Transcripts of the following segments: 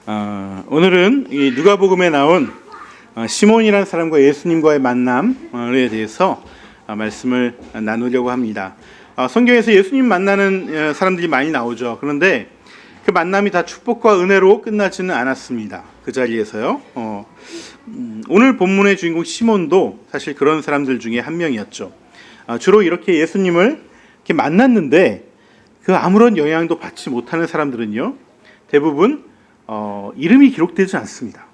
오늘은 이 누가복음에 나온 시몬이라는 사람과 예수님과의 만남에 대해서 말씀을 나누려고 합니다. 성경에서 예수님 만나는 사람들이 많이 나오죠. 그런데 그 만남이 다 축복과 은혜로 끝나지는 않았습니다. 그 자리에서요. 오늘 본문의 주인공 시몬도 사실 그런 사람들 중에 한 명이었죠. 주로 이렇게 예수님을 이렇게 만났는데 그 아무런 영향도 받지 못하는 사람들은요, 대부분 이름이 기록되지 않습니다.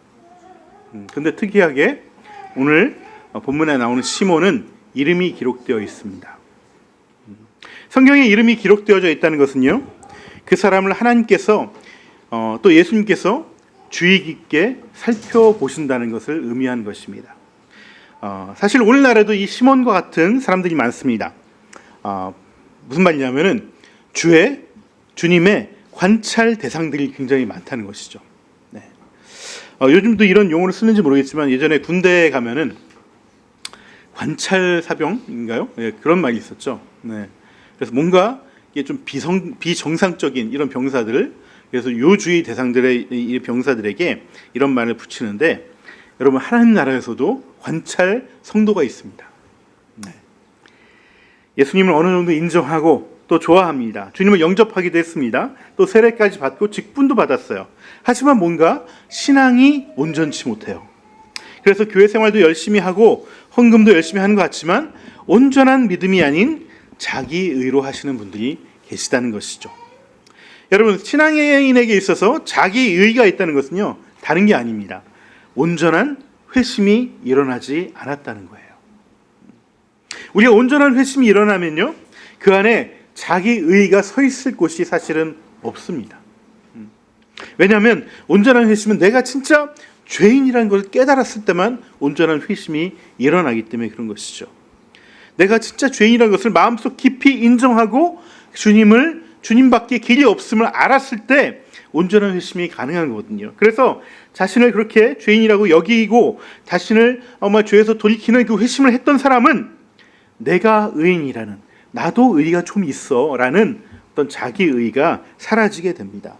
근데 특이하게 오늘 본문에 나오는 시몬은 이름이 기록되어 있습니다. 성경에 이름이 기록되어져 있다는 것은요, 그 사람을 하나님께서 또 예수님께서 주의 깊게 살펴보신다는 것을 의미하는 것입니다. 사실 오늘날에도 이 시몬과 같은 사람들이 많습니다. 무슨 말이냐면은 주님의 관찰 대상들이 굉장히 많다는 것이죠. 네. 요즘도 이런 용어를 쓰는지 모르겠지만 예전에 군대에 가면은 관찰 사병인가요? 네, 그런 말이 있었죠. 네. 그래서 뭔가 이게 좀 비정상적인 이런 병사들을, 그래서 요주의 대상들의 이 병사들에게 이런 말을 붙이는데, 여러분 하나님 나라에서도 관찰 성도가 있습니다. 네. 예수님을 어느 정도 인정하고 또 좋아합니다. 주님을 영접하기도 했습니다. 또 세례까지 받고 직분도 받았어요. 하지만 뭔가 신앙이 온전치 못해요. 그래서 교회 생활도 열심히 하고 헌금도 열심히 하는 것 같지만 온전한 믿음이 아닌 자기의로 하시는 분들이 계시다는 것이죠. 여러분, 신앙인에게 있어서 자기의가 있다는 것은요, 다른 게 아닙니다. 온전한 회심이 일어나지 않았다는 거예요. 우리가 온전한 회심이 일어나면요, 그 안에 자기의가 서 있을 곳이 사실은 없습니다. 왜냐하면 온전한 회심은 내가 진짜 죄인이라는 것을 깨달았을 때만 온전한 회심이 일어나기 때문에 그런 것이죠. 내가 진짜 죄인이라는 것을 마음속 깊이 인정하고 주님밖에 길이 없음을 알았을 때 온전한 회심이 가능한 거거든요. 그래서 자신을 그렇게 죄인이라고 여기고 자신을 죄에서 돌이키는 그 회심을 했던 사람은 내가 의인이라는, 나도 의의가 좀 있어 라는 어떤 자기의의가 사라지게 됩니다.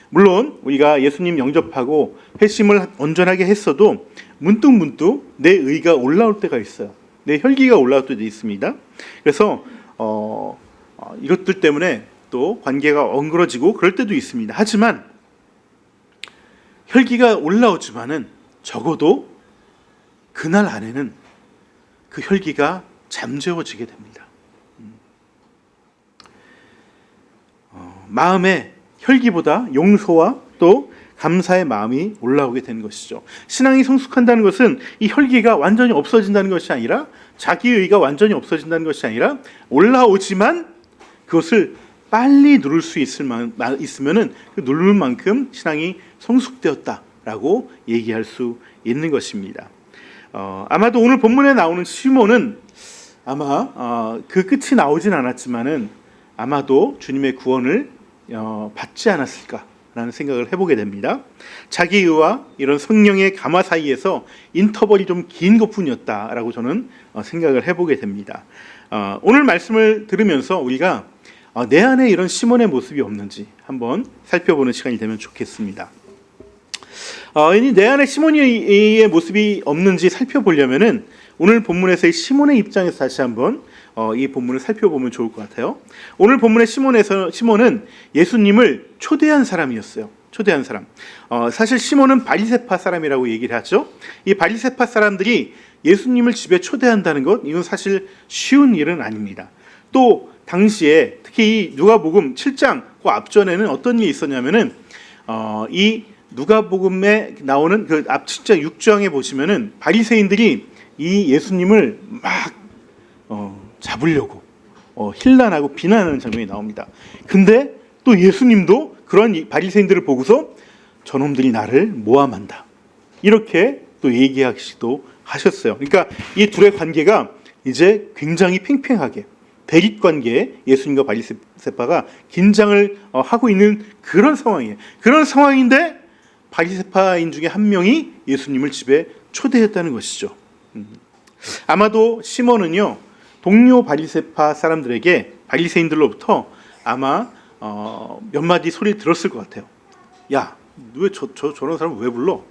물론 우리가 예수님 영접하고 회심을 온전하게 했어도 문득문득 내 의의가 올라올 때가 있어요. 내 혈기가 올라올 때도 있습니다. 그래서 이것들 때문에 또 관계가 엉그러지고 그럴 때도 있습니다. 하지만 혈기가 올라오지만은 적어도 그날 안에는 그 혈기가 잠재워지게 됩니다. 마음의 혈기보다 용서와 또 감사의 마음이 올라오게 되는 것이죠. 신앙이 성숙한다는 것은 이 혈기가 완전히 없어진다는 것이 아니라, 자기의가 완전히 없어진다는 것이 아니라 올라오지만 그것을 빨리 누를 수 있으면은 그 누를 만큼 신앙이 성숙되었다라고 얘기할 수 있는 것입니다. 아마도 오늘 본문에 나오는 시몬은 아마 그 끝이 나오진 않았지만은 아마도 주님의 구원을 받지 않았을까라는 생각을 해보게 됩니다. 자기의와 이런 성령의 감화 사이에서 인터벌이 좀 긴 것뿐이었다라고 저는 생각을 해보게 됩니다. 오늘 말씀을 들으면서 우리가 내 안에 이런 시몬의 모습이 없는지 한번 살펴보는 시간이 되면 좋겠습니다. 내 안에 시몬의 모습이 없는지 살펴보려면은 오늘 본문에서의 시몬의 입장에서 다시 한번 이 본문을 살펴보면 좋을 것 같아요. 오늘 본문의 시몬은 예수님을 초대한 사람이었어요. 초대한 사람. 사실 시몬은 바리새파 사람이라고 얘기를 하죠. 이 바리새파 사람들이 예수님을 집에 초대한다는 것, 이건 사실 쉬운 일은 아닙니다. 또 당시에 특히 이 누가복음 7장 그 앞전에는 어떤 일이 있었냐면은 이 누가복음에 나오는 그 앞 7장 6장에 보시면은 바리새인들이 이 예수님을 막 잡으려고 힐난하고 비난하는 장면이 나옵니다. 근데 또 예수님도 그런 바리새인들을 보고서 저놈들이 나를 모함한다, 이렇게 또 얘기하시기도 하셨어요. 그러니까 이 둘의 관계가 이제 굉장히 팽팽하게 대립 관계에 예수님과 바리새파가 긴장을 하고 있는 그런 상황이에요. 그런 상황인데 바리새파인 중에 한 명이 예수님을 집에 초대했다는 것이죠. 아마도 시몬은요, 동료 바리새파 사람들에게, 바리새인들로부터 아마 몇 마디 소리를 들었을 것 같아요. 야, 왜 저런 사람 왜 불러?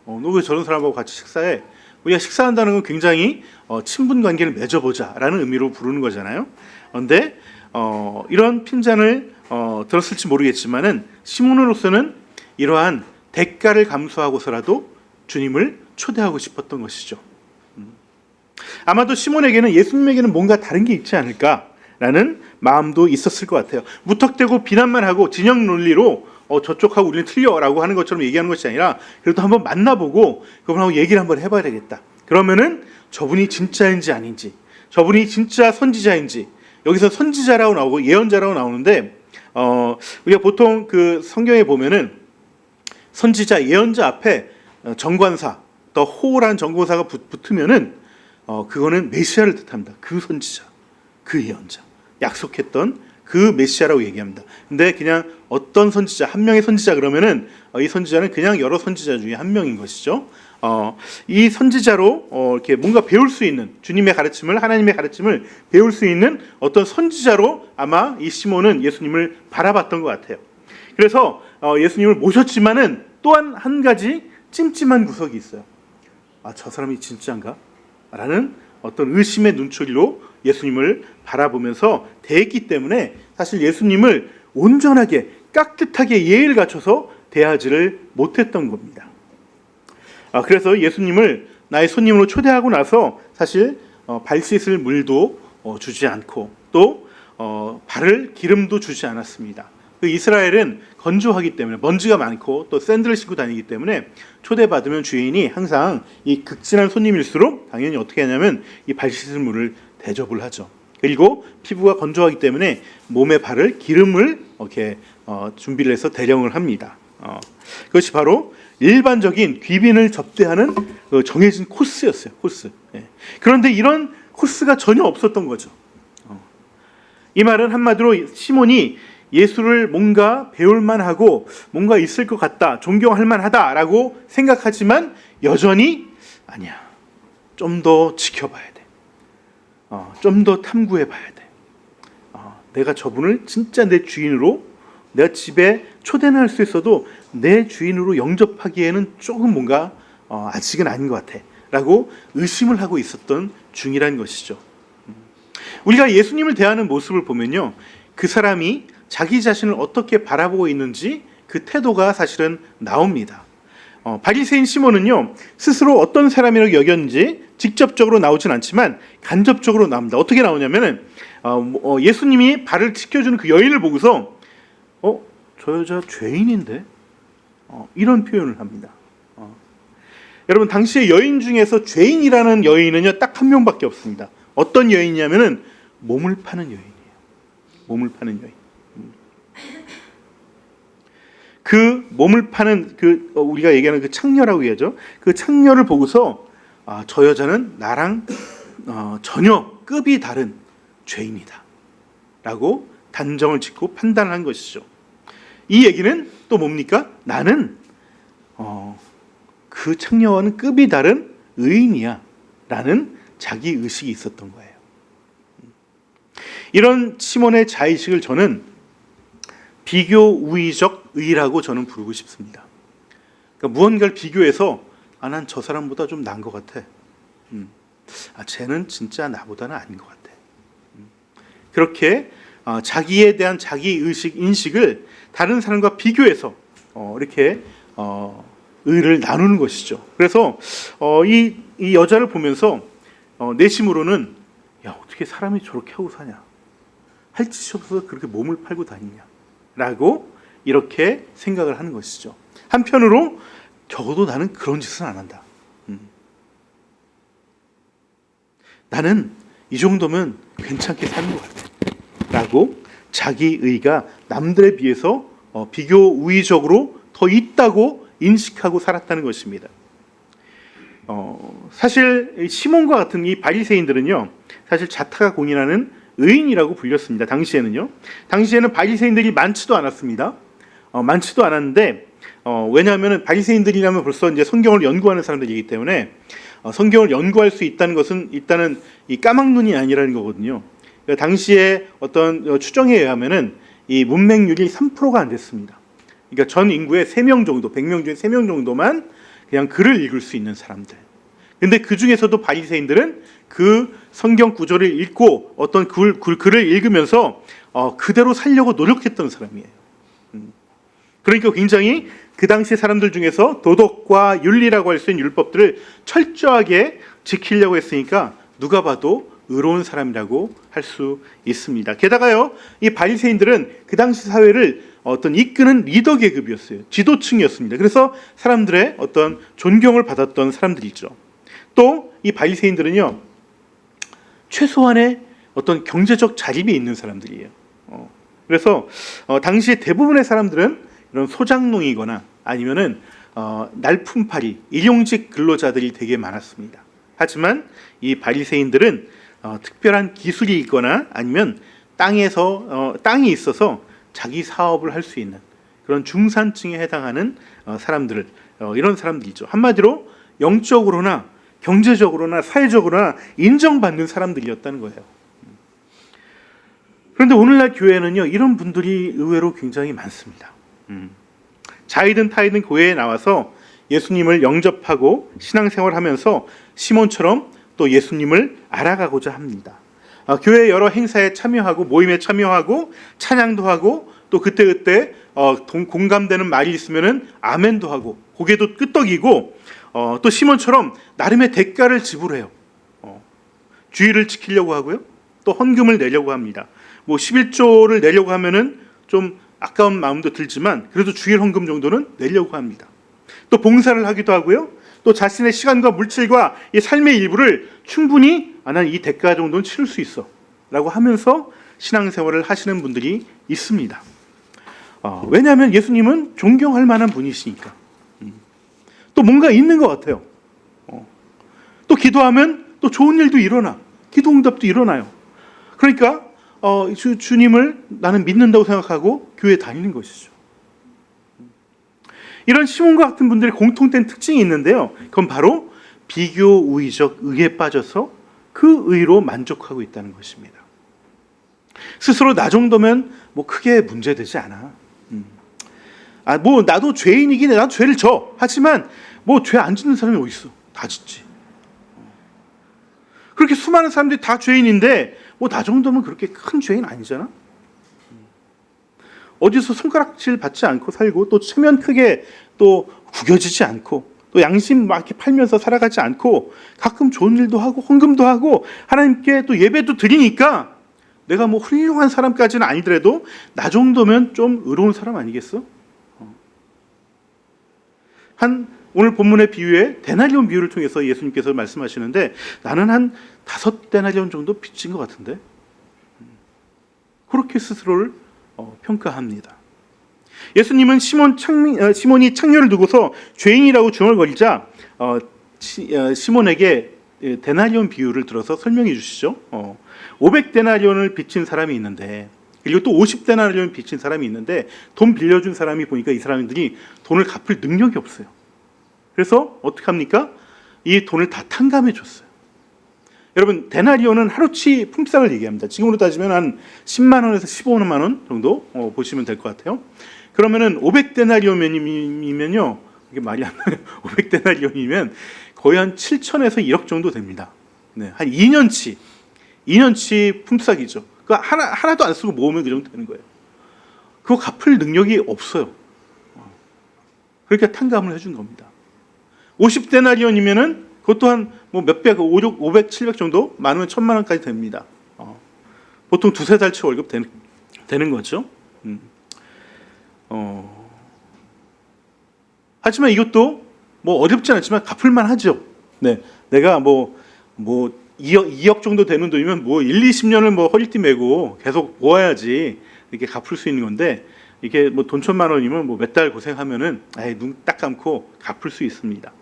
너 왜 저런 사람하고 같이 식사해? 우리가 식사한다는 건 굉장히 친분 관계를 맺어보자라는 의미로 부르는 거잖아요. 그런데 이런 핀잔을 들었을지 모르겠지만은 시몬으로서는 이러한 대가를 감수하고서라도 주님을 초대하고 싶었던 것이죠. 아마도 시몬에게는 예수님에게는 뭔가 다른 게 있지 않을까라는 마음도 있었을 것 같아요. 무턱대고 비난만 하고 진영 논리로 저쪽하고 우리는 틀려라고 하는 것처럼 얘기하는 것이 아니라 그래도 한번 만나보고 그분하고 얘기를 한번 해봐야 되겠다. 그러면은 저분이 진짜인지 아닌지, 저분이 진짜 선지자인지, 여기서 선지자라고 나오고 예언자라고 나오는데 우리가 보통 그 성경에 보면은 선지자, 예언자 앞에 정관사, 더 호란 정관사가 붙으면은 그거는 메시아를 뜻합니다. 그 선지자, 그 예언자, 약속했던 그 메시아라고 얘기합니다. 근데 그냥 어떤 선지자, 한 명의 선지자 그러면은 이 선지자는 그냥 여러 선지자 중에 한 명인 것이죠. 이 선지자로 이렇게 뭔가 배울 수 있는 주님의 가르침을, 하나님의 가르침을 배울 수 있는 어떤 선지자로 아마 이 시몬은 예수님을 바라봤던 것 같아요. 그래서 예수님을 모셨지만은 또한 한 가지 찜찜한 구석이 있어요. 저 사람이 진짜인가? 라는 어떤 의심의 눈초리로 예수님을 바라보면서 대했기 때문에 사실 예수님을 온전하게 깍듯하게 예의를 갖춰서 대하지를 못했던 겁니다. 그래서 예수님을 나의 손님으로 초대하고 나서 사실 발 씻을 물도 주지 않고 또 발을 기름도 주지 않았습니다. 그 이스라엘은 건조하기 때문에 먼지가 많고 또 샌들을 신고 다니기 때문에 초대받으면 주인이 항상 이 극진한 손님일수록 당연히 어떻게 하냐면 이 발 씻을 물을 대접을 하죠. 그리고 피부가 건조하기 때문에 몸에 바를 기름을 이렇게 준비를 해서 대령을 합니다. 그것이 바로 일반적인 귀빈을 접대하는 정해진 코스였어요. 코스. 그런데 이런 코스가 전혀 없었던 거죠. 이 말은 한마디로 시몬이 예수를 뭔가 배울 만하고 뭔가 있을 것 같다, 존경할 만하다라고 생각하지만 여전히 아니야. 좀 더 지켜봐야 돼. 좀 더 탐구해 봐야 돼. 내가 저분을 진짜 내 주인으로 내가 집에 초대는 할 수 있어도 내 주인으로 영접하기에는 조금 뭔가 아직은 아닌 것 같아 라고 의심을 하고 있었던 중이라는 것이죠. 우리가 예수님을 대하는 모습을 보면요, 그 사람이 자기 자신을 어떻게 바라보고 있는지 그 태도가 사실은 나옵니다. 바리새인 시몬은요, 스스로 어떤 사람이라고 여겼는지 직접적으로 나오진 않지만 간접적으로 나옵니다. 어떻게 나오냐면은 예수님이 발을 씻겨주는 그 여인을 보고서 저 여자 죄인인데 이런 표현을 합니다. 여러분, 당시의 여인 중에서 죄인이라는 여인은요 딱 한 명밖에 없습니다. 어떤 여인이냐면은 몸을 파는 여인이에요. 몸을 파는 여인. 그 몸을 파는 그 우리가 얘기하는 그 창녀라고 얘기하죠. 그 창녀를 보고서 저 여자는 나랑 전혀 급이 다른 죄인이다 라고 단정을 짓고 판단한 것이죠. 이 얘기는 또 뭡니까? 나는 그 창녀와는 급이 다른 의인이야 라는 자기 의식이 있었던 거예요. 이런 시몬의 자의식을 저는 비교 우위적 의라고 저는 부르고 싶습니다. 그러니까 무언가를 비교해서 난 저 사람보다 좀 나은 것 같아. 쟤는 진짜 나보다는 아닌 것 같아. 그렇게 자기에 대한 자기 의식, 인식을 다른 사람과 비교해서 이렇게 의를 나누는 것이죠. 그래서 이 여자를 보면서 내심으로는 어떻게 사람이 저렇게 하고 사냐, 할 짓이 없어서 그렇게 몸을 팔고 다니냐 라고 이렇게 생각을 하는 것이죠. 한편으로 적어도 나는 그런 짓은 안 한다. 나는 이 정도면 괜찮게 사는 것 같아 라고 자기 의가 남들에 비해서 비교 우위적으로 더 있다고 인식하고 살았다는 것입니다. 사실 시몬과 같은 이 바리새인들은요, 사실 자타가 공인하는 의인이라고 불렸습니다. 당시에는 바리새인들이 많지도 않았습니다. 많지도 않았는데 왜냐하면 바리새인들이라면 벌써 이제 성경을 연구하는 사람들이기 때문에 성경을 연구할 수 있다는 것은 일단은 이 까막눈이 아니라는 거거든요. 그러니까 당시에 어떤 추정에 의하면은 이 문맹률이 3%가 안 됐습니다. 그러니까 전 인구의 3명 정도, 100명 중에 3명 정도만 그냥 글을 읽을 수 있는 사람들. 근데 그 중에서도 바리새인들은 그 성경 구절을 읽고 어떤 글을 읽으면서 그대로 살려고 노력했던 사람이에요. 그러니까 굉장히 그 당시 사람들 중에서 도덕과 윤리라고 할 수 있는 율법들을 철저하게 지키려고 했으니까 누가 봐도 의로운 사람이라고 할 수 있습니다. 게다가요, 이 바리새인들은 그 당시 사회를 어떤 이끄는 리더 계급이었어요. 지도층이었습니다. 그래서 사람들의 어떤 존경을 받았던 사람들이죠. 또 이 바리새인들은요, 최소한의 어떤 경제적 자립이 있는 사람들이에요. 그래서 당시 대부분의 사람들은 이런 소장농이거나 아니면은 날품팔이, 일용직 근로자들이 되게 많았습니다. 하지만 이 바리새인들은 특별한 기술이 있거나 아니면 땅이 있어서 자기 사업을 할 수 있는 그런 중산층에 해당하는 사람들을 이런 사람들이죠. 한마디로 영적으로나 경제적으로나 사회적으로나 인정받는 사람들이었다는 거예요. 그런데 오늘날 교회는요, 이런 분들이 의외로 굉장히 많습니다. 자이든 타이든 교회에 나와서 예수님을 영접하고 신앙생활하면서 시몬처럼 또 예수님을 알아가고자 합니다. 교회 여러 행사에 참여하고 모임에 참여하고 찬양도 하고 또 그때그때 공감되는 말이 있으면은 아멘도 하고 고개도 끄덕이고 또 시몬처럼 나름의 대가를 지불해요. 주의를 지키려고 하고요. 또 헌금을 내려고 합니다. 뭐 11조를 내려고 하면은 좀 아까운 마음도 들지만 그래도 주일 헌금 정도는 내려고 합니다. 또 봉사를 하기도 하고요. 또 자신의 시간과 물질과 이 삶의 일부를 충분히 난 이 대가 정도는 치를 수 있어 라고 하면서 신앙생활을 하시는 분들이 있습니다. 왜냐하면 예수님은 존경할 만한 분이시니까. 또 뭔가 있는 것 같아요. 또 기도하면 또 좋은 일도 일어나. 기도 응답도 일어나요. 그러니까 주님을 나는 믿는다고 생각하고 교회에 다니는 것이죠. 이런 시몬과 같은 분들의 공통된 특징이 있는데요. 그건 바로 비교우의적 의에 빠져서 그 의로 만족하고 있다는 것입니다. 스스로 나 정도면 뭐 크게 문제되지 않아. 뭐 나도 죄인이긴 해. 나도 죄를 져. 하지만 뭐 죄 안 짓는 사람이 어디 있어? 다 짓지. 그렇게 수많은 사람들이 다 죄인인데 뭐 나 정도면 그렇게 큰 죄인 아니잖아. 어디서 손가락질 받지 않고 살고 또 체면 크게 또 구겨지지 않고 또 양심 막 이렇게 팔면서 살아가지 않고 가끔 좋은 일도 하고 헌금도 하고 하나님께 또 예배도 드리니까 내가 뭐 훌륭한 사람까지는 아니더라도 나 정도면 좀 의로운 사람 아니겠어? 오늘 본문의 비유에 데나리온 비유를 통해서 예수님께서 말씀하시는데 나는 한 5데나리온 정도 빚진 것 같은데 그렇게 스스로를 평가합니다. 예수님은 시몬이 창녀를 두고서 죄인이라고 중얼거리자 시몬에게 데나리온 비유를 들어서 설명해 주시죠. 500데나리온을 빚진 사람이 있는데 그리고 또 50데나리온 빚진 사람이 있는데 돈 빌려준 사람이 보니까 이 사람들이 돈을 갚을 능력이 없어요. 그래서 어떻게 합니까? 이 돈을 다 탕감해 줬어요. 여러분 데나리온은 하루치 품삯을 얘기합니다. 지금으로 따지면 한 10만 원에서 15만 원 정도 보시면 될 것 같아요. 그러면은 500데나리온이면요. 이게 말이 안 나요. 500데나리온이면 거의 한 7천에서 1억 정도 됩니다. 네, 한 2년치 품삯이죠. 그 하나도 안 쓰고 모으면 그 정도 되는 거예요. 그거 갚을 능력이 없어요. 그러니까 탕감을 해준 겁니다. 50데나리온이면은 그것도 한 뭐 몇백, 500, 700 정도 많으면 1000만 원까지 됩니다. 보통 두세 달치 월급 되는 거죠. 하지만 이것도 뭐 어렵지 않지만 갚을만 하죠. 네, 내가 뭐 2억 정도 되는 돈이면 뭐 1, 20년을 뭐 허리띠 메고 계속 모아야지 이렇게 갚을 수 있는 건데 이게 뭐 돈 1000만 원이면 뭐 몇 달 고생하면은 눈 딱 감고 갚을 수 있습니다.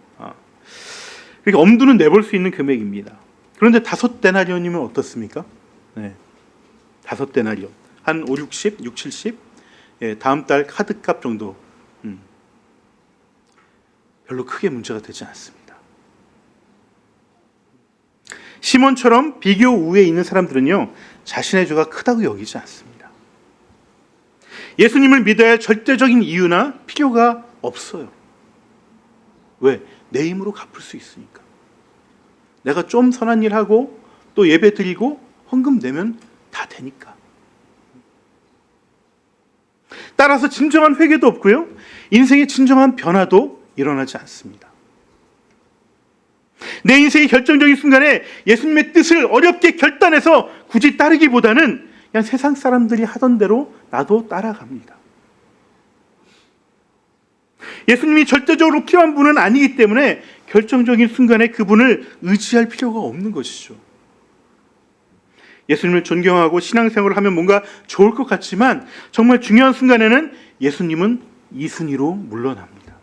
그러니까 엄두는 내볼 수 있는 금액입니다. 그런데 5데나리온이면 어떻습니까? 네, 5데나리온 한 5, 60, 6, 70 다음 달 카드값 정도 별로 크게 문제가 되지 않습니다. 시몬처럼 비교 우위에 있는 사람들은요 자신의 죄가 크다고 여기지 않습니다. 예수님을 믿어야 할 절대적인 이유나 필요가 없어요. 왜? 내 힘으로 갚을 수 있으니까. 내가 좀 선한 일 하고 또 예배 드리고 헌금 내면 다 되니까. 따라서 진정한 회개도 없고요, 인생의 진정한 변화도 일어나지 않습니다. 내 인생의 결정적인 순간에 예수님의 뜻을 어렵게 결단해서 굳이 따르기보다는 그냥 세상 사람들이 하던 대로 나도 따라갑니다. 예수님이 절대적으로 필요한 분은 아니기 때문에 결정적인 순간에 그분을 의지할 필요가 없는 것이죠. 예수님을 존경하고 신앙생활을 하면 뭔가 좋을 것 같지만 정말 중요한 순간에는 예수님은 2순위로 물러납니다.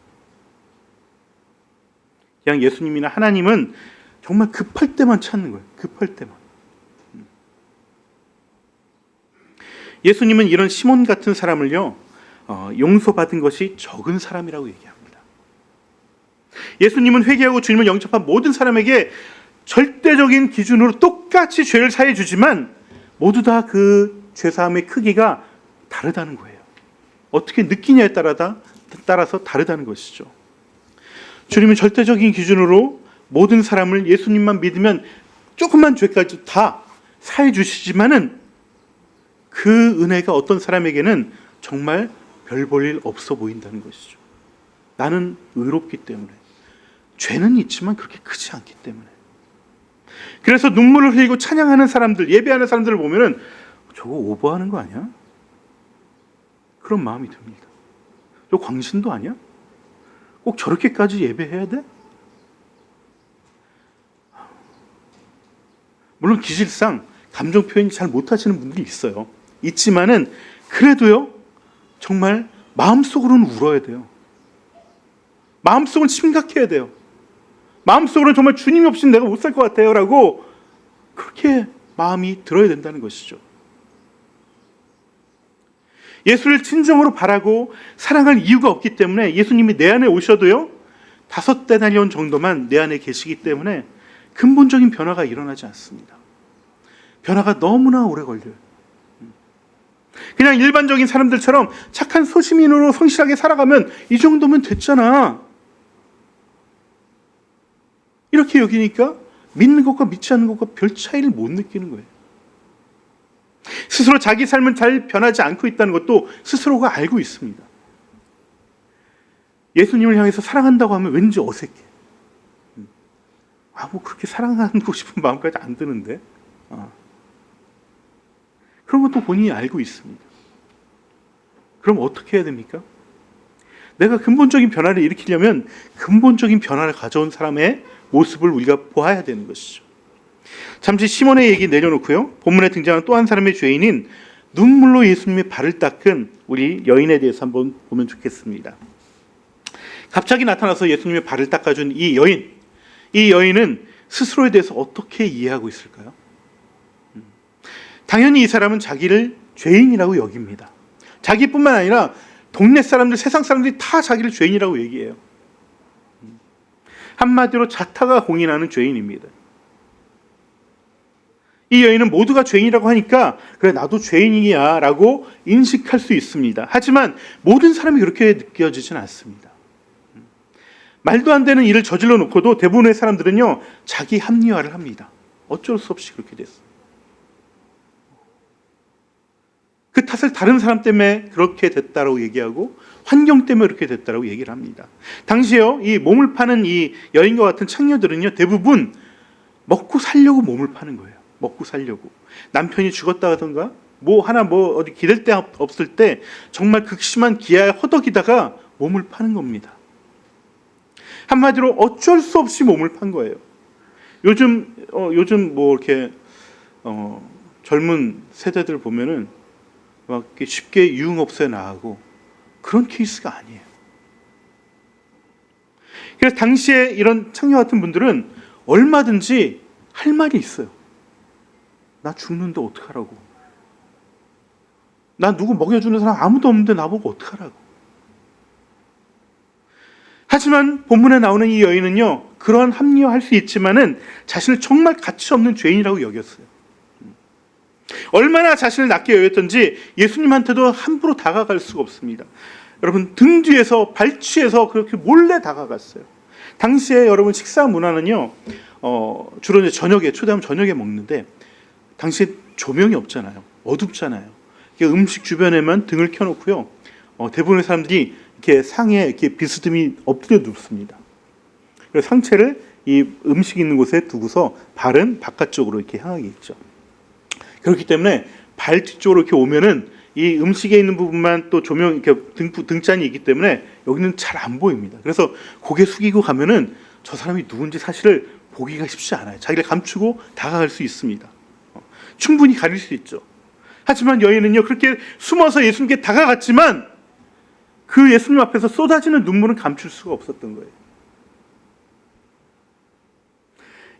그냥 예수님이나 하나님은 정말 급할 때만 찾는 거예요. 급할 때만. 예수님은 이런 시몬 같은 사람을요, 용서받은 것이 적은 사람이라고 얘기합니다. 예수님은 회개하고 주님을 영접한 모든 사람에게 절대적인 기준으로 똑같이 죄를 사해 주지만 모두 다 그 죄사함의 크기가 다르다는 거예요. 어떻게 느끼냐에 따라서 다르다는 것이죠. 주님은 절대적인 기준으로 모든 사람을 예수님만 믿으면 조금만 죄까지 다 사해 주시지만은 그 은혜가 어떤 사람에게는 정말 별 볼 일 없어 보인다는 것이죠. 나는 의롭기 때문에, 죄는 있지만 그렇게 크지 않기 때문에. 그래서 눈물을 흘리고 찬양하는 사람들, 예배하는 사람들을 보면은 저거 오버하는 거 아니야? 그런 마음이 듭니다. 저 광신도 아니야? 꼭 저렇게까지 예배해야 돼? 물론 기질상 감정 표현이 잘 못하시는 분들이 있어요. 있지만은 그래도요, 정말 마음속으로는 울어야 돼요. 마음속은 심각해야 돼요. 마음속으로는 정말 주님이 없이는 내가 못 살 것 같아요 라고 그렇게 마음이 들어야 된다는 것이죠. 예수를 진정으로 바라고 사랑할 이유가 없기 때문에 예수님이 내 안에 오셔도요, 5데나리온 정도만 내 안에 계시기 때문에 근본적인 변화가 일어나지 않습니다. 변화가 너무나 오래 걸려요. 그냥 일반적인 사람들처럼 착한 소시민으로 성실하게 살아가면 이 정도면 됐잖아, 이렇게 여기니까 믿는 것과 믿지 않는 것과 별 차이를 못 느끼는 거예요. 스스로 자기 삶은 잘 변하지 않고 있다는 것도 스스로가 알고 있습니다. 예수님을 향해서 사랑한다고 하면 왠지 어색해. 뭐 그렇게 사랑하고 싶은 마음까지 안 드는데. 그런 것도 본인이 알고 있습니다. 그럼 어떻게 해야 됩니까? 내가 근본적인 변화를 일으키려면 근본적인 변화를 가져온 사람의 모습을 우리가 보아야 되는 것이죠. 잠시 시몬의 얘기 내려놓고요, 본문에 등장하는 또 한 사람의 죄인인 눈물로 예수님의 발을 닦은 우리 여인에 대해서 한번 보면 좋겠습니다. 갑자기 나타나서 예수님의 발을 닦아준 이 여인은 스스로에 대해서 어떻게 이해하고 있을까요? 당연히 이 사람은 자기를 죄인이라고 여깁니다. 자기뿐만 아니라 동네 사람들, 세상 사람들이 다 자기를 죄인이라고 얘기해요. 한마디로 자타가 공인하는 죄인입니다. 이 여인은 모두가 죄인이라고 하니까 그래, 나도 죄인이야 라고 인식할 수 있습니다. 하지만 모든 사람이 그렇게 느껴지진 않습니다. 말도 안 되는 일을 저질러 놓고도 대부분의 사람들은요, 자기 합리화를 합니다. 어쩔 수 없이 그렇게 됐어요. 그 탓을 다른 사람 때문에 그렇게 됐다라고 얘기하고 환경 때문에 그렇게 됐다라고 얘기를 합니다. 당시에요, 이 몸을 파는 이 여인과 같은 창녀들은요, 대부분 먹고 살려고 몸을 파는 거예요. 먹고 살려고. 남편이 죽었다 하던가 어디 기댈 데 없을 때 정말 극심한 기아에 허덕이다가 몸을 파는 겁니다. 한마디로 어쩔 수 없이 몸을 판 거예요. 요즘 뭐 이렇게 젊은 세대들 보면은 막 쉽게 유흥업소에 나가고 그런 케이스가 아니에요. 그래서 당시에 이런 창녀 같은 분들은 얼마든지 할 말이 있어요. 나 죽는데 어떡하라고. 나 누구 먹여주는 사람 아무도 없는데 나보고 어떡하라고. 하지만 본문에 나오는 이 여인은요, 그런 합리화할 수 있지만은 자신을 정말 가치 없는 죄인이라고 여겼어요. 얼마나 자신을 낮게 여겼던지 예수님한테도 함부로 다가갈 수가 없습니다. 여러분, 등 뒤에서 발치해서 그렇게 몰래 다가갔어요. 당시에 여러분 식사 문화는요, 주로 이제 저녁에, 초대하면 저녁에 먹는데, 당시에 조명이 없잖아요. 어둡잖아요. 음식 주변에만 등을 켜놓고요, 대부분의 사람들이 이렇게 상에 이렇게 비스듬히 엎드려 눕습니다. 그래서 상체를 이 음식 있는 곳에 두고서 발은 바깥쪽으로 이렇게 향하게 있죠. 그렇기 때문에 발 뒤쪽으로 이렇게 오면은 이 음식에 있는 부분만 또 조명 이렇게 등잔이 있기 때문에 여기는 잘 안 보입니다. 그래서 고개 숙이고 가면은 저 사람이 누군지 사실을 보기가 쉽지 않아요. 자기를 감추고 다가갈 수 있습니다. 충분히 가릴 수 있죠. 하지만 여인은요, 그렇게 숨어서 예수님께 다가갔지만 그 예수님 앞에서 쏟아지는 눈물은 감출 수가 없었던 거예요.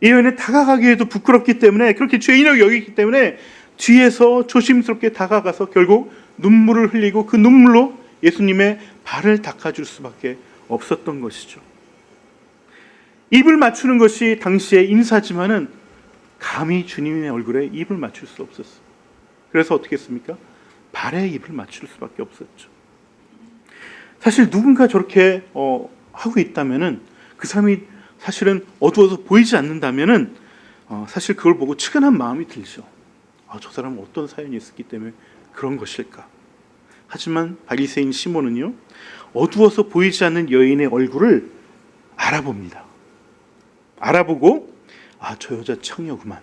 이 여인은 다가가기에도 부끄럽기 때문에, 그렇게 죄인으로 여기기 때문에 뒤에서 조심스럽게 다가가서 결국 눈물을 흘리고 그 눈물로 예수님의 발을 닦아줄 수밖에 없었던 것이죠. 입을 맞추는 것이 당시의 인사지만은 감히 주님의 얼굴에 입을 맞출 수 없었어요. 그래서 어떻게 했습니까? 발에 입을 맞출 수밖에 없었죠. 사실 누군가 저렇게 하고 있다면은, 그 사람이 사실은 어두워서 보이지 않는다면은 사실 그걸 보고 측은한 마음이 들죠. 저 사람은 어떤 사연이 있었기 때문에 그런 것일까? 하지만 바리새인 시몬은요, 어두워서 보이지 않는 여인의 얼굴을 알아봅니다. 알아보고 저 여자 청녀구만.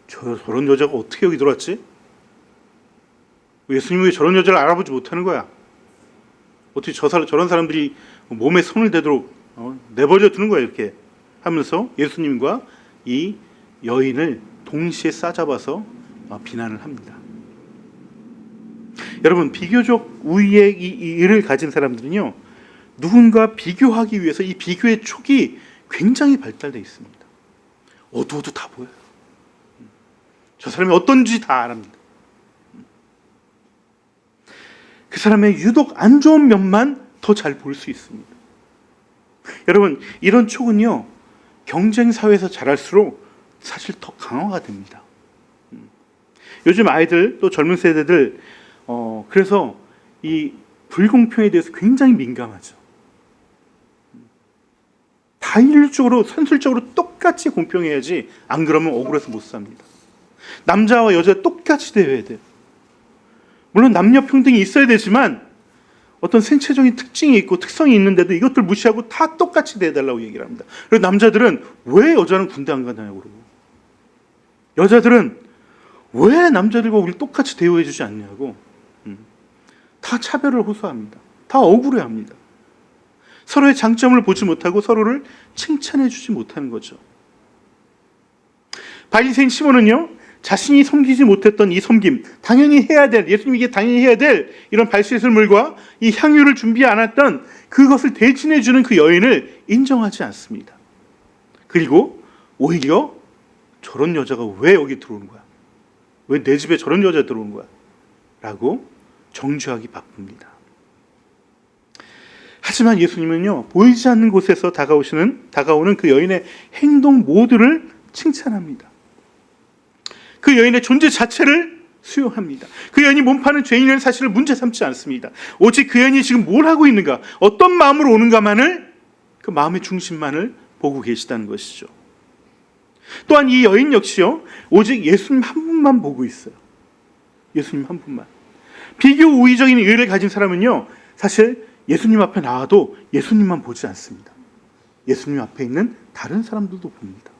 저런 여자가 어떻게 여기 들어왔지? 예수님이 왜 저런 여자를 알아보지 못하는 거야? 어떻게 저런 사람들이 몸에 손을 대도록 내버려 두는 거야, 이렇게 하면서 예수님과 이 여인을 동시에 싸잡아서 비난을 합니다. 여러분, 비교적 우위의 이 일을 가진 사람들은요, 누군가 비교하기 위해서 이 비교의 촉이 굉장히 발달되어 있습니다. 어두워도 다 보여요. 저 사람이 어떤지 다 압니다. 그 사람의 유독 안 좋은 면만 더 잘 볼 수 있습니다. 여러분, 이런 촉은요, 경쟁 사회에서 자랄수록 사실 더 강화가 됩니다. 요즘 아이들, 또 젊은 세대들, 그래서 이 불공평에 대해서 굉장히 민감하죠. 다일적으로, 산술적으로 똑같이 공평해야지, 안 그러면 억울해서 못 삽니다. 남자와 여자 똑같이 대해야 돼요. 물론 남녀 평등이 있어야 되지만 어떤 생체적인 특징이 있고 특성이 있는데도 이것들 무시하고 다 똑같이 대해달라고 얘기를 합니다. 그리고 남자들은 왜 여자는 군대 안 가냐고 그러고, 여자들은 왜 남자들과 우리 똑같이 대우해 주지 않냐고, 다 차별을 호소합니다. 다 억울해합니다. 서로의 장점을 보지 못하고 서로를 칭찬해 주지 못하는 거죠. 바리새인 시몬은요, 자신이 섬기지 못했던 이 섬김, 당연히 해야 될, 예수님에게 당연히 해야 될 이런 발시술물과 이 향유를 준비 않았던 그것을 대신해 주는 그 여인을 인정하지 않습니다. 그리고 오히려 저런 여자가 왜 여기 들어오는 거야? 왜 내 집에 저런 여자 들어오는 거야? 라고 정죄하기 바쁩니다. 하지만 예수님은요, 보이지 않는 곳에서 다가오는 그 여인의 행동 모두를 칭찬합니다. 그 여인의 존재 자체를 수용합니다. 그 여인이 몸파는 죄인의 사실을 문제 삼지 않습니다. 오직 그 여인이 지금 뭘 하고 있는가, 어떤 마음으로 오는가만을, 그 마음의 중심만을 보고 계시다는 것이죠. 또한 이 여인 역시요, 오직 예수님 한 분만 보고 있어요. 예수님 한 분만. 비교 우위적인 의를 가진 사람은요, 사실 예수님 앞에 나와도 예수님만 보지 않습니다. 예수님 앞에 있는 다른 사람들도 봅니다.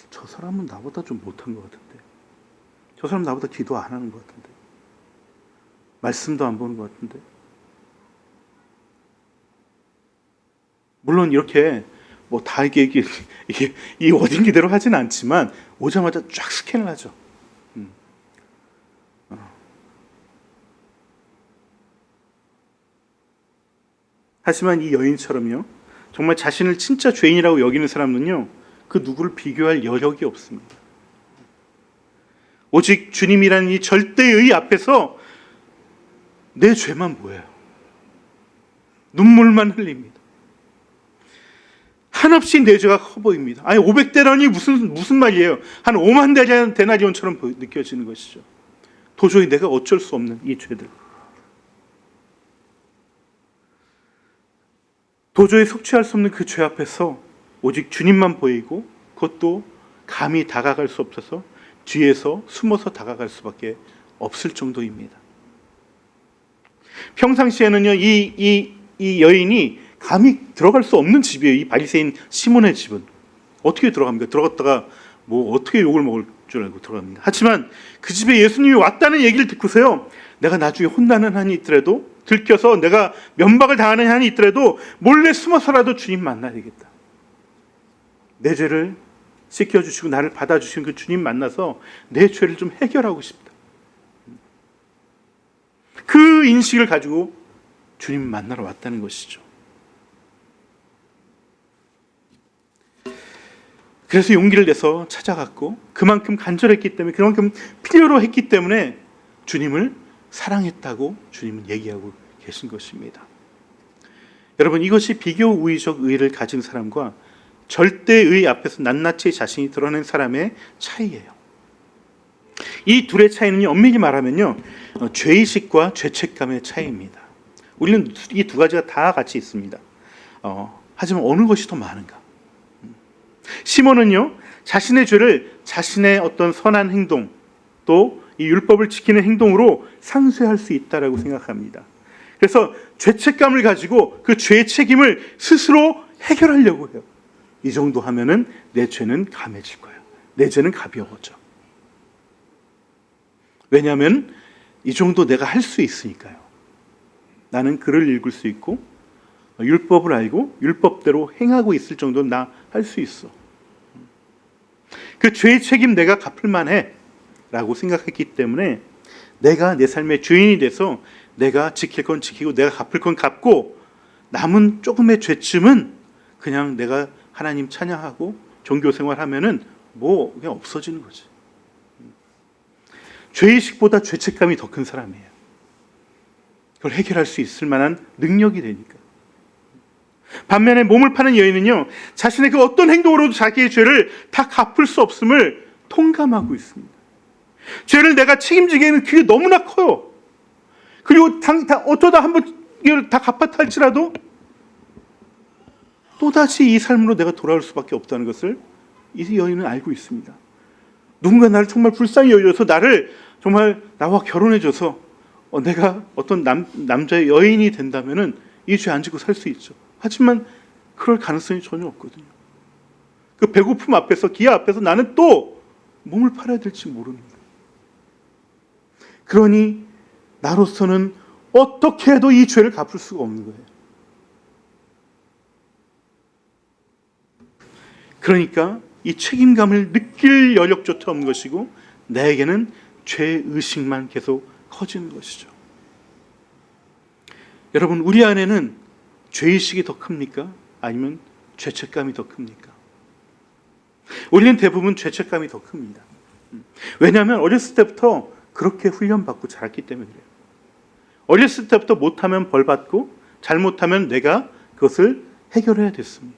저 사람은 나보다 좀 못한 것 같은데, 저 사람 나보다 기도 안 하는 것 같은데, 말씀도 안 보는 것 같은데. 물론 이렇게 다 이게 이 어딘기대로 하지는 않지만 오자마자 쫙 스캔을 하죠. 하지만 이 여인처럼요, 정말 자신을 진짜 죄인이라고 여기는 사람은요, 그 누구를 비교할 여력이 없습니다. 오직 주님이라는 이 절대의 앞에서 내 죄만 보여요. 눈물만 흘립니다. 한없이 내 죄가 커 보입니다. 아니 500데나리 무슨 말이에요? 한 5만 데나리온처럼 느껴지는 것이죠. 도저히 내가 어쩔 수 없는 이 죄들. 도저히 속죄할 수 없는 그 죄 앞에서 오직 주님만 보이고, 그것도 감히 다가갈 수 없어서 뒤에서 숨어서 다가갈 수밖에 없을 정도입니다. 평상시에는요, 이 여인이 감히 들어갈 수 없는 집이에요. 이 바리새인 시몬의 집은 어떻게 들어갑니까? 들어갔다가 뭐 어떻게 욕을 먹을 줄 알고 들어갑니까? 하지만 그 집에 예수님이 왔다는 얘기를 듣고서요, 내가 나중에 혼나는 한이 있더라도, 들켜서 내가 면박을 당하는 한이 있더라도 몰래 숨어서라도 주님 만나야 되겠다. 내 죄를 씻겨주시고 나를 받아주시는 그 주님 만나서 내 죄를 좀 해결하고 싶다. 그 인식을 가지고 주님 만나러 왔다는 것이죠. 그래서 용기를 내서 찾아갔고, 그만큼 간절했기 때문에, 그만큼 필요로 했기 때문에 주님을 사랑했다고 주님은 얘기하고 계신 것입니다. 여러분, 이것이 비교우의적 의를 가진 사람과 절대의 앞에서 낱낱이 자신이 드러낸 사람의 차이예요. 이 둘의 차이는 엄밀히 말하면요, 죄의식과 죄책감의 차이입니다. 우리는 이 두 가지가 다 같이 있습니다. 하지만 어느 것이 더 많은가? 시몬은요, 자신의 죄를 자신의 어떤 선한 행동, 또 이 율법을 지키는 행동으로 상쇄할 수 있다라고 생각합니다. 그래서 죄책감을 가지고 그 죄의 책임을 스스로 해결하려고 해요. 이 정도 하면은 내 죄는 감해질 거예요. 내 죄는 가벼워져. 왜냐하면 이 정도 내가 할 수 있으니까요. 나는 글을 읽을 수 있고, 율법을 알고 율법대로 행하고 있을 정도는 나 할 수 있어. 그 죄의 책임 내가 갚을 만해 라고 생각했기 때문에 내가 내 삶의 주인이 돼서 내가 지킬 건 지키고 내가 갚을 건 갚고, 남은 조금의 죄쯤은 그냥 내가 하나님 찬양하고 종교 생활하면은 뭐 그냥 없어지는 거지. 죄의식보다 죄책감이 더 큰 사람이에요. 그걸 해결할 수 있을 만한 능력이 되니까. 반면에 몸을 파는 여인은요, 자신의 그 어떤 행동으로도 자기의 죄를 다 갚을 수 없음을 통감하고 있습니다. 죄를 내가 책임지기에는 그게 너무나 커요. 그리고 어쩌다 한번 이걸 다 갚았다 할지라도 또다시 이 삶으로 내가 돌아올 수밖에 없다는 것을 이 여인은 알고 있습니다. 누군가 나를 정말 불쌍히 여겨서 나를 정말 나와 결혼해줘서 내가 어떤 남자의 여인이 된다면은 이 죄 안 짓고 살 수 있죠. 하지만 그럴 가능성이 전혀 없거든요. 그 배고픔 앞에서, 기아 앞에서 나는 또 몸을 팔아야 될지 모르는 거예요. 그러니 나로서는 어떻게 해도 이 죄를 갚을 수가 없는 거예요. 그러니까 이 책임감을 느낄 여력조차 없는 것이고, 나에게는 죄의식만 계속 커지는 것이죠. 여러분, 우리 안에는 죄의식이 더 큽니까? 아니면 죄책감이 더 큽니까? 우리는 대부분 죄책감이 더 큽니다. 왜냐하면 어렸을 때부터 그렇게 훈련받고 자랐기 때문에 그래요. 어렸을 때부터 못하면 벌받고 잘못하면 내가 그것을 해결해야 됐습니다.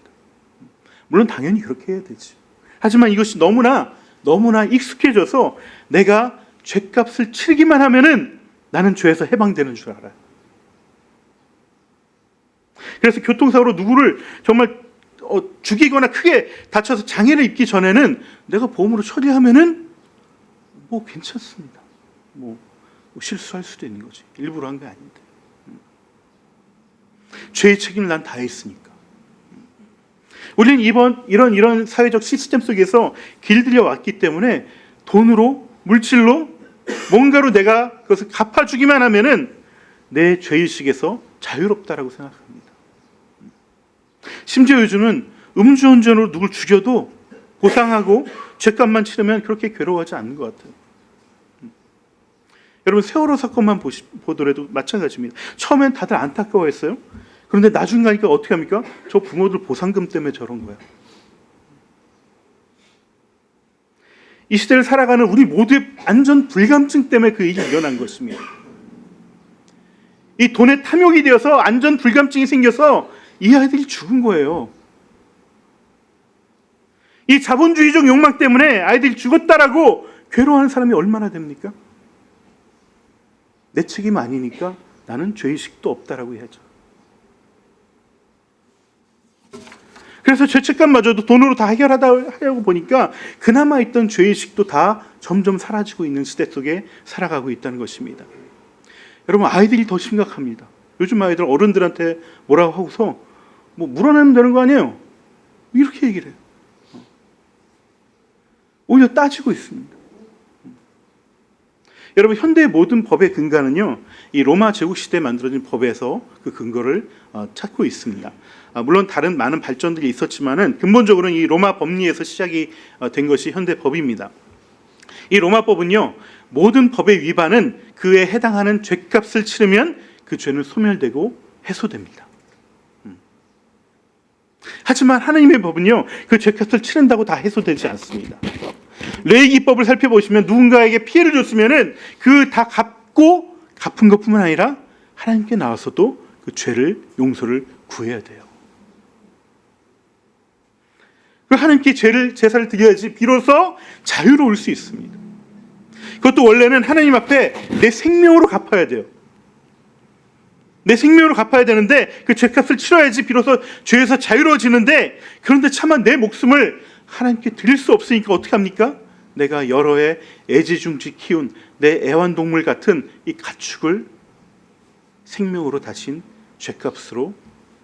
물론 당연히 그렇게 해야 되지. 하지만 이것이 너무나 익숙해져서 내가 죄값을 치르기만 하면은 나는 죄에서 해방되는 줄 알아요. 그래서 교통사고로 누구를 정말 죽이거나 크게 다쳐서 장애를 입기 전에는 내가 보험으로 처리하면은 뭐 괜찮습니다. 뭐 실수할 수도 있는 거지. 일부러 한 게 아닌데. 죄의 책임을 난 다 했으니까. 우리는 이런 사회적 시스템 속에서 길들여 왔기 때문에 돈으로, 물질로, 뭔가로 내가 그것을 갚아주기만 하면은 내 죄의식에서 자유롭다라고 생각합니다. 심지어 요즘은 음주운전으로 누굴 죽여도 보상하고 죄값만 치르면 그렇게 괴로워하지 않는 것 같아요. 여러분, 세월호 사건만 보더라도 마찬가지입니다. 처음엔 다들 안타까워했어요. 그런데 나중 가니까 어떻게 합니까? 저 부모들 보상금 때문에 저런 거야. 이 시대를 살아가는 우리 모두의 안전 불감증 때문에 그 일이 일어난 것입니다. 이 돈에 탐욕이 되어서 안전 불감증이 생겨서 이 아이들이 죽은 거예요. 이 자본주의적 욕망 때문에 아이들이 죽었다라고 괴로워하는 사람이 얼마나 됩니까? 내 책임 아니니까 나는 죄의식도 없다라고 해야죠. 그래서 죄책감마저도 돈으로 다 해결하려고 보니까 그나마 있던 죄의식도 다 점점 사라지고 있는 시대 속에 살아가고 있다는 것입니다. 여러분, 아이들이 더 심각합니다. 요즘 아이들 어른들한테 뭐라고 하고서 뭐 물어내면 되는 거 아니에요? 이렇게 얘기를 해요. 오히려 따지고 있습니다. 여러분, 현대의 모든 법의 근간은요, 이 로마 제국 시대에 만들어진 법에서 그 근거를 찾고 있습니다. 물론 다른 많은 발전들이 있었지만은 근본적으로는 이 로마 법리에서 시작이 된 것이 현대 법입니다. 이 로마법은요, 모든 법의 위반은 그에 해당하는 죄값을 치르면 그 죄는 소멸되고 해소됩니다. 하지만 하나님의 법은요, 그 죄값을 치른다고 다 해소되지 않습니다. 레위기법을 살펴보시면 누군가에게 피해를 줬으면은 그 다 갚고 갚은 것뿐만 아니라 하나님께 나와서도 그 죄를 용서를 구해야 돼요. 그 하나님께 제사를 드려야지 비로소 자유로울 수 있습니다. 그것도 원래는 하나님 앞에 내 생명으로 갚아야 돼요. 내 생명으로 갚아야 되는데 그 죄값을 치러야지 비로소 죄에서 자유로워지는데, 그런데 차마 내 목숨을 하나님께 드릴 수 없으니까 어떻게 합니까? 내가 여러 해 애지중지 키운 내 애완동물 같은 이 가축을 생명으로 다신 죄값으로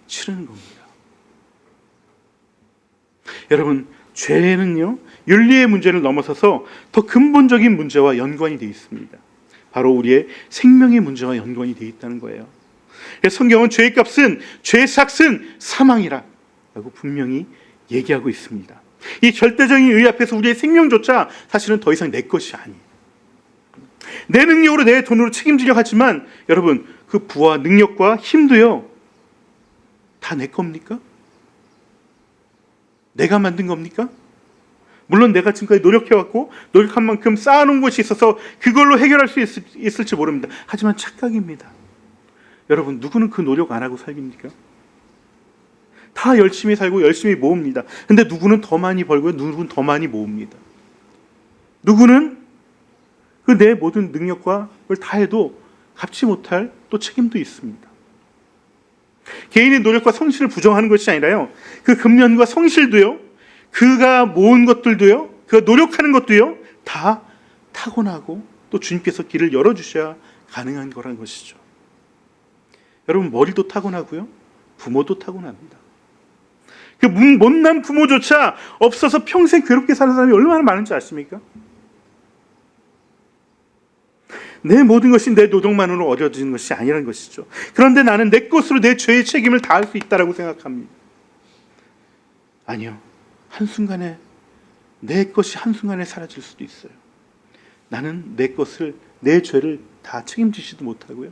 치르는 겁니다. 여러분, 죄는요, 윤리의 문제를 넘어서서 더 근본적인 문제와 연관이 되어 있습니다. 바로 우리의 생명의 문제와 연관이 되어 있다는 거예요. 성경은 죄의 값은, 죄의 삭은 사망이라고 분명히 얘기하고 있습니다. 이 절대적인 의의 앞에서 우리의 생명조차 사실은 더 이상 내 것이 아니에요. 내 능력으로, 내 돈으로 책임지려 하지만 여러분, 그 부와 능력과 힘도요, 다 내 겁니까? 내가 만든 겁니까? 물론 내가 지금까지 노력해왔고 노력한 만큼 쌓아놓은 것이 있어서 그걸로 해결할 수 있을지 모릅니다. 하지만 착각입니다. 여러분, 누구는 그 노력 안 하고 살깁니까? 다 열심히 살고 열심히 모읍니다. 근데 누구는 더 많이 벌고요, 누구는 더 많이 모읍니다. 누구는 그 내 모든 능력과 걸 다 해도 갚지 못할 또 책임도 있습니다. 개인의 노력과 성실을 부정하는 것이 아니라요, 그 금년과 성실도요, 그가 모은 것들도요, 그가 노력하는 것도요, 다 타고나고 또 주님께서 길을 열어주셔야 가능한 거라는 것이죠. 여러분, 머리도 타고나고요, 부모도 타고납니다. 그 못난 부모조차 없어서 평생 괴롭게 사는 사람이 얼마나 많은지 아십니까? 내 모든 것이 내 노력만으로 얻어지는 것이 아니라는 것이죠. 그런데 나는 내 것으로 내 죄의 책임을 다할 수 있다고 생각합니다. 아니요. 한순간에 내 것이 한순간에 사라질 수도 있어요. 나는 내 것을, 내 죄를 다 책임지지도 못하고요,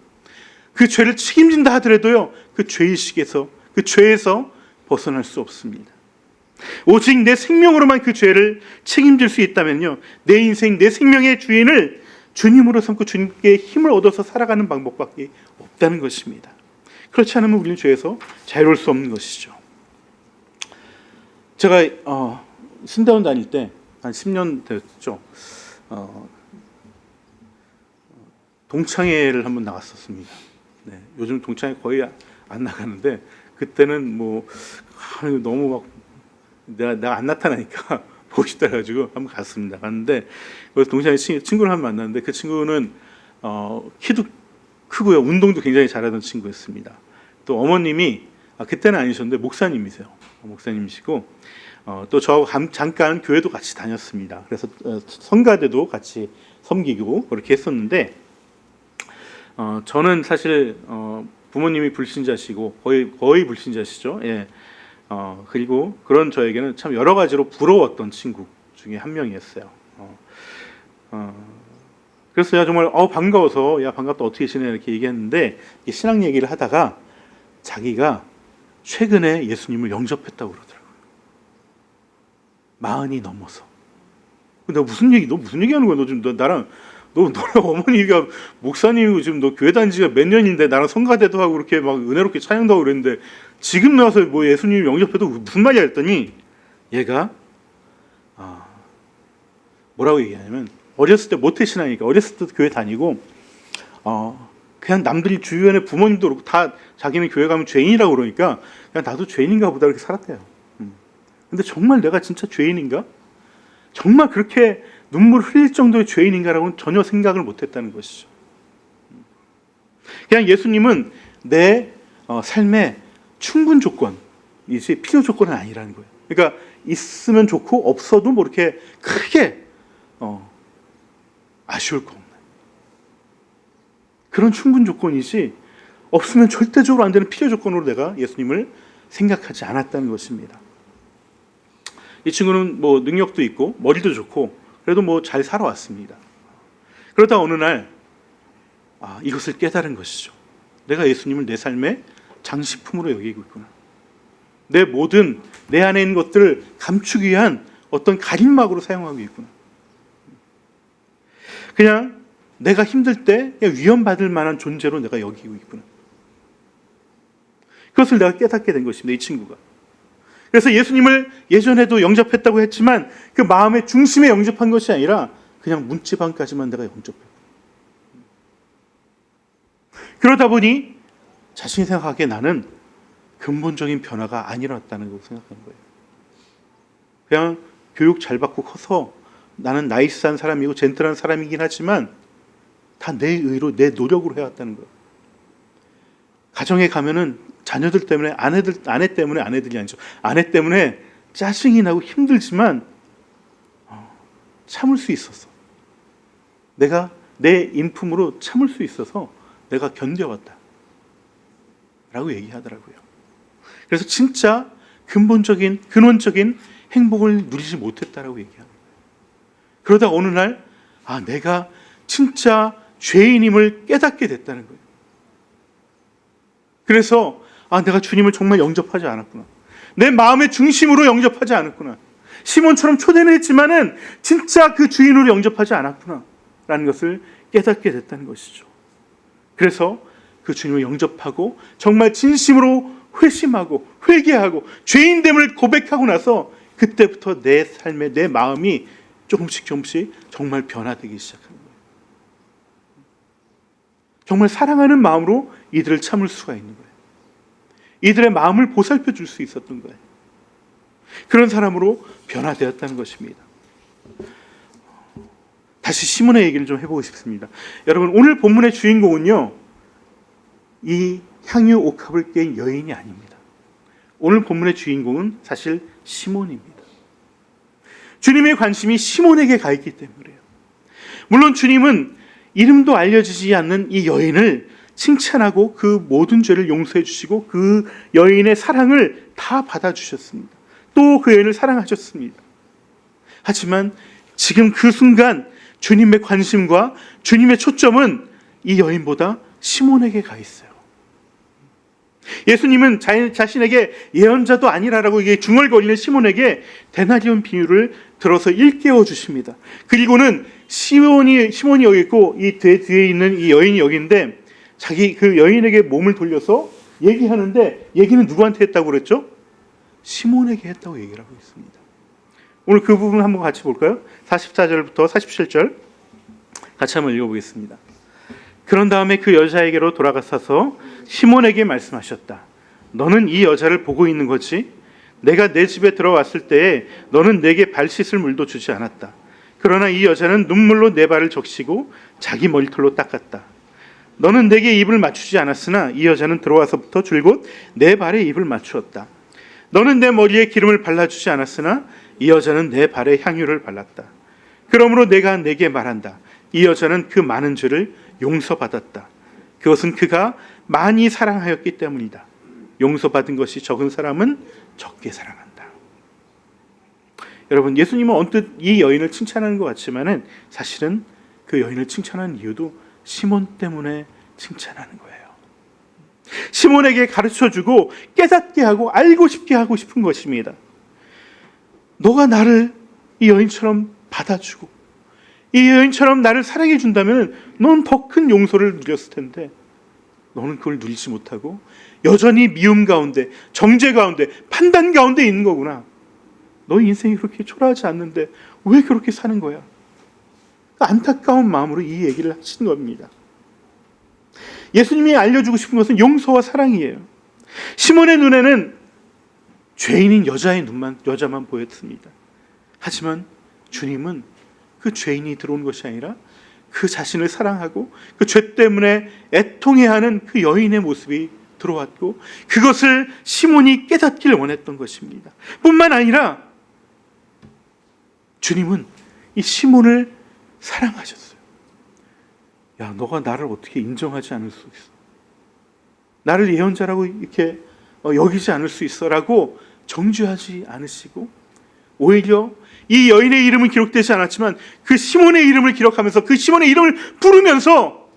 그 죄를 책임진다 하더라도요, 그 죄의식에서, 그 죄에서 벗어날 수 없습니다. 오직 내 생명으로만 그 죄를 책임질 수 있다면요, 내 인생, 내 생명의 주인을 주님으로 삼고 주님께 힘을 얻어서 살아가는 방법밖에 없다는 것입니다. 그렇지 않으면 우리는 죄에서 자유로울 수 없는 것이죠. 제가 신대원 다닐 때 한 10년 됐죠. 동창회를 한번 나갔었습니다. 네, 요즘 동창회 거의 안 나가는데 그때는 뭐 너무 막 내가 안 나타나니까 보고 싶다 해가지고 한번 갔습니다. 갔는데 그래서 동창회 친구를 한번 만났는데, 그 친구는 키도 크고요, 운동도 굉장히 잘하던 친구였습니다. 또 어머님이 그때는 아니셨는데 목사님이세요. 목사님이시고 또 저하고 잠깐 교회도 같이 다녔습니다. 그래서 성가대도 같이 섬기고 그렇게 했었는데, 저는 사실 부모님이 불신자시고 거의 불신자시죠. 예. 그리고 그런 저에게는 참 여러 가지로 부러웠던 친구 중에 한 명이었어요. 그래서 야 정말 반가워서, 야 반갑다, 어떻게 지내, 이렇게 얘기했는데, 신앙 얘기를 하다가 자기가 최근에 예수님을 영접했다고 그러더라고요. 40이 넘어서. 너 무슨 얘기하는 거야? 너 지금 너랑 어머니가 목사님이고 지금 너 교회 다닌 지가 몇 년인데 나랑 성가대도 하고 그렇게 막 은혜롭게 찬양도 하고 그랬는데 지금 나와서 뭐 예수님 영접해도 무슨 말이야 했더니, 얘가 뭐라고 얘기하냐면, 어렸을 때 모태신앙이니까 어렸을 때도 교회 다니고 그냥 남들이 주변에 부모님도 그렇고 다 자기는 교회 가면 죄인이라고 그러니까 그냥 나도 죄인인가 보다 이렇게 살았대요. 근데 정말 내가 진짜 죄인인가? 정말 그렇게 눈물 흘릴 정도의 죄인인가라고는 전혀 생각을 못했다는 것이죠. 그냥 예수님은 내 삶의 충분 조건이지 필요 조건은 아니라는 거예요. 그러니까 있으면 좋고 없어도 뭐 이렇게 크게 아쉬울 거 없는 그런 충분 조건이지, 없으면 절대적으로 안 되는 필요 조건으로 내가 예수님을 생각하지 않았다는 것입니다. 이 친구는 뭐 능력도 있고 머리도 좋고 그래도 뭐 잘 살아왔습니다. 그러다 어느 날 이것을 깨달은 것이죠. 내가 예수님을 내 삶의 장식품으로 여기고 있구나. 내 모든 내 안에 있는 것들을 감추기 위한 어떤 가림막으로 사용하고 있구나. 그냥 내가 힘들 때 위험받을 만한 존재로 내가 여기고 있구나. 그것을 내가 깨닫게 된 것입니다. 이 친구가. 그래서 예수님을 예전에도 영접했다고 했지만 그 마음의 중심에 영접한 것이 아니라 그냥 문지방까지만 내가 영접했고, 그러다 보니 자신이 생각하기에 나는 근본적인 변화가 안 일어났다는 걸 생각하는 거예요. 그냥 교육 잘 받고 커서 나는 나이스한 사람이고 젠틀한 사람이긴 하지만 다 내 의로 내 노력으로 해왔다는 거예요. 가정에 가면은 자녀들 때문에 아내 때문에 아내 때문에 짜증이 나고 힘들지만 참을 수 있었어. 내가 내 인품으로 참을 수 있어서 내가 견뎌왔다 라고 얘기하더라고요. 그래서 진짜 근원적인 행복을 누리지 못했다라고 얘기합니다. 그러다 어느 날 내가 진짜 죄인임을 깨닫게 됐다는 거예요. 그래서 내가 주님을 정말 영접하지 않았구나. 내 마음의 중심으로 영접하지 않았구나. 시몬처럼 초대는 했지만은 진짜 그 주인으로 영접하지 않았구나 라는 것을 깨닫게 됐다는 것이죠. 그래서 그 주님을 영접하고 정말 진심으로 회심하고 회개하고 죄인됨을 고백하고 나서 그때부터 내 삶의 내 마음이 조금씩 정말 변화되기 시작하는 거예요. 정말 사랑하는 마음으로 이들을 참을 수가 있는 거예요. 이들의 마음을 보살펴 줄 수 있었던 거예요. 그런 사람으로 변화되었다는 것입니다. 다시 시몬의 얘기를 좀 해보고 싶습니다. 여러분, 오늘 본문의 주인공은요, 이 향유 옥합을 깬 여인이 아닙니다. 오늘 본문의 주인공은 사실 시몬입니다. 주님의 관심이 시몬에게 가 있기 때문에요. 물론 주님은 이름도 알려지지 않는 이 여인을 칭찬하고 그 모든 죄를 용서해 주시고 그 여인의 사랑을 다 받아주셨습니다. 또 그 여인을 사랑하셨습니다. 하지만 지금 그 순간 주님의 관심과 주님의 초점은 이 여인보다 시몬에게 가 있어요. 예수님은 자신에게 예언자도 아니라라고 중얼거리는 시몬에게 데나리온 비유를 들어서 일깨워 주십니다. 그리고는 시몬이 여기 있고 이 뒤에 있는 이 여인이 여기인데 자기 그 여인에게 몸을 돌려서 얘기하는데 얘기는 누구한테 했다고 그랬죠? 시몬에게 했다고 얘기를 하고 있습니다. 오늘 그 부분 한번 같이 볼까요? 44절부터 47절 같이 한번 읽어보겠습니다. 그런 다음에 그 여자에게로 돌아가셔서 시몬에게 말씀하셨다. 너는 이 여자를 보고 있는 거지? 내가 내 집에 들어왔을 때에 너는 내게 발 씻을 물도 주지 않았다. 그러나 이 여자는 눈물로 내 발을 적시고 자기 머리털로 닦았다. 너는 내게 입을 맞추지 않았으나 이 여자는 들어와서부터 줄곧 내 발에 입을 맞추었다. 너는 내 머리에 기름을 발라주지 않았으나 이 여자는 내 발에 향유를 발랐다. 그러므로 내가 내게 말한다. 이 여자는 그 많은 죄를 용서받았다. 그것은 그가 많이 사랑하였기 때문이다. 용서받은 것이 적은 사람은 적게 사랑한다. 여러분, 예수님은 언뜻 이 여인을 칭찬하는 것 같지만은 사실은 그 여인을 칭찬하는 이유도 시몬 때문에 칭찬하는 거예요. 시몬에게 가르쳐주고 깨닫게 하고 알고 싶게 하고 싶은 것입니다. 너가 나를 이 여인처럼 받아주고 이 여인처럼 나를 사랑해 준다면 넌 더 큰 용서를 누렸을 텐데 너는 그걸 누리지 못하고 여전히 미움 가운데, 정죄 가운데, 판단 가운데 있는 거구나. 너 인생이 그렇게 초라하지 않는데 왜 그렇게 사는 거야? 안타까운 마음으로 이 얘기를 하시는 겁니다. 예수님이 알려주고 싶은 것은 용서와 사랑이에요. 시몬의 눈에는 죄인인 여자만 보였습니다. 하지만 주님은 그 죄인이 들어온 것이 아니라 그 자신을 사랑하고 그 죄 때문에 애통해하는 그 여인의 모습이 들어왔고, 그것을 시몬이 깨닫기를 원했던 것입니다. 뿐만 아니라 주님은 이 시몬을 사랑하셨어요. 야, 너가 나를 어떻게 인정하지 않을 수 있어? 나를 예언자라고 이렇게 여기지 않을 수 있어? 라고 정죄하지 않으시고, 오히려 이 여인의 이름은 기록되지 않았지만 그 시몬의 이름을 기록하면서 그 시몬의 이름을 부르면서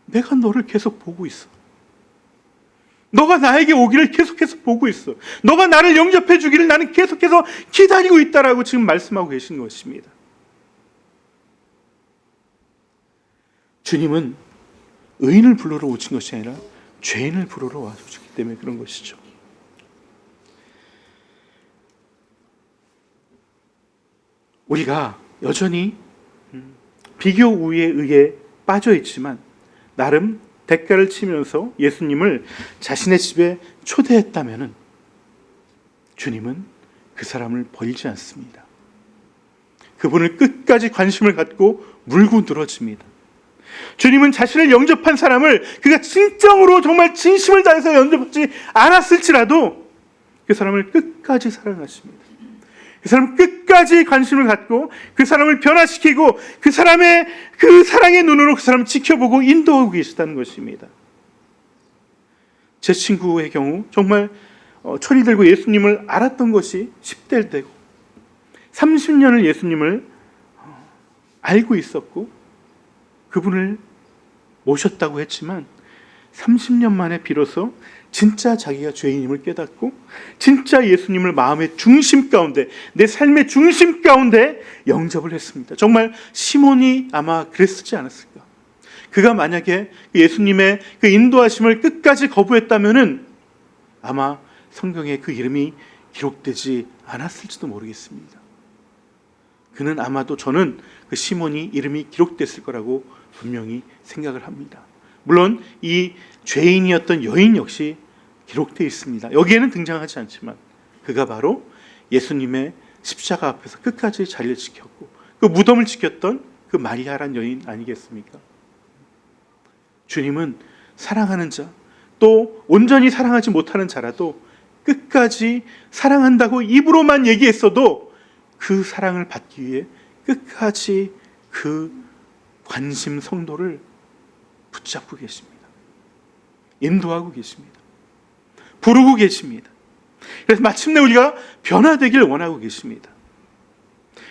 내가 너를 계속 보고 있어. 너가 나에게 오기를 계속해서 보고 있어. 너가 나를 영접해 주기를 나는 계속해서 기다리고 있다라고 지금 말씀하고 계신 것입니다. 주님은 의인을 부르러 오신 것이 아니라 죄인을 부르러 와주셨기 때문에 그런 것이죠. 우리가 여전히 비교 우위에 의해 빠져 있지만 나름 대가를 치면서 예수님을 자신의 집에 초대했다면 주님은 그 사람을 버리지 않습니다. 그분을 끝까지 관심을 갖고 물고 늘어집니다. 주님은 자신을 영접한 사람을 그가 진정으로 정말 진심을 다해서 영접하지 않았을지라도 그 사람을 끝까지 사랑하십니다. 그 사람 끝까지 관심을 갖고 그 사람을 변화시키고 그 사람의 그 사랑의 눈으로 그 사람을 지켜보고 인도하고 계시다는 것입니다. 제 친구의 경우 정말 철이 들고 예수님을 알았던 것이 10대일 때고 30년을 예수님을 알고 있었고 그분을 모셨다고 했지만 30년 만에 비로소 진짜 자기가 죄인임을 깨닫고 진짜 예수님을 마음의 중심 가운데, 내 삶의 중심 가운데 영접을 했습니다. 정말 시몬이 아마 그랬지 않았을까? 그가 만약에 예수님의 그 인도하심을 끝까지 거부했다면은 아마 성경에 그 이름이 기록되지 않았을지도 모르겠습니다. 그는 아마도 저는 그 시몬이 이름이 기록됐을 거라고 분명히 생각을 합니다. 물론 이 죄인이었던 여인 역시 기록되어 있습니다. 여기에는 등장하지 않지만 그가 바로 예수님의 십자가 앞에서 끝까지 자리를 지켰고 그 무덤을 지켰던 그 마리아란 여인 아니겠습니까? 주님은 사랑하는 자, 또 온전히 사랑하지 못하는 자라도 끝까지 사랑한다고 입으로만 얘기했어도 그 사랑을 받기 위해 끝까지 그 관심 성도를 붙잡고 계십니다. 인도하고 계십니다. 부르고 계십니다. 그래서 마침내 우리가 변화되길 원하고 계십니다.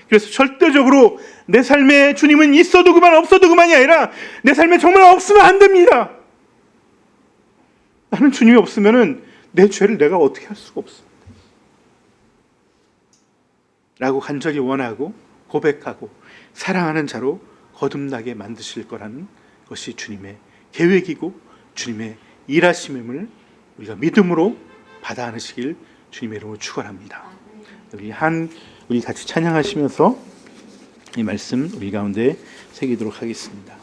그래서 절대적으로 내 삶에 주님은 있어도 그만 없어도 그만이 아니라 내 삶에 정말 없으면 안 됩니다. 나는 주님이 없으면 내 죄를 내가 어떻게 할 수가 없습니다. 라고 간절히 원하고 고백하고 사랑하는 자로 거듭나게 만드실 거라는 것이 주님의 계획이고 주님의 일하심임을 우리가 믿음으로 받아 안으시길 주님의 이름으로 축원합니다. 우리 같이 찬양하시면서 이 말씀 우리 가운데 새기도록 하겠습니다.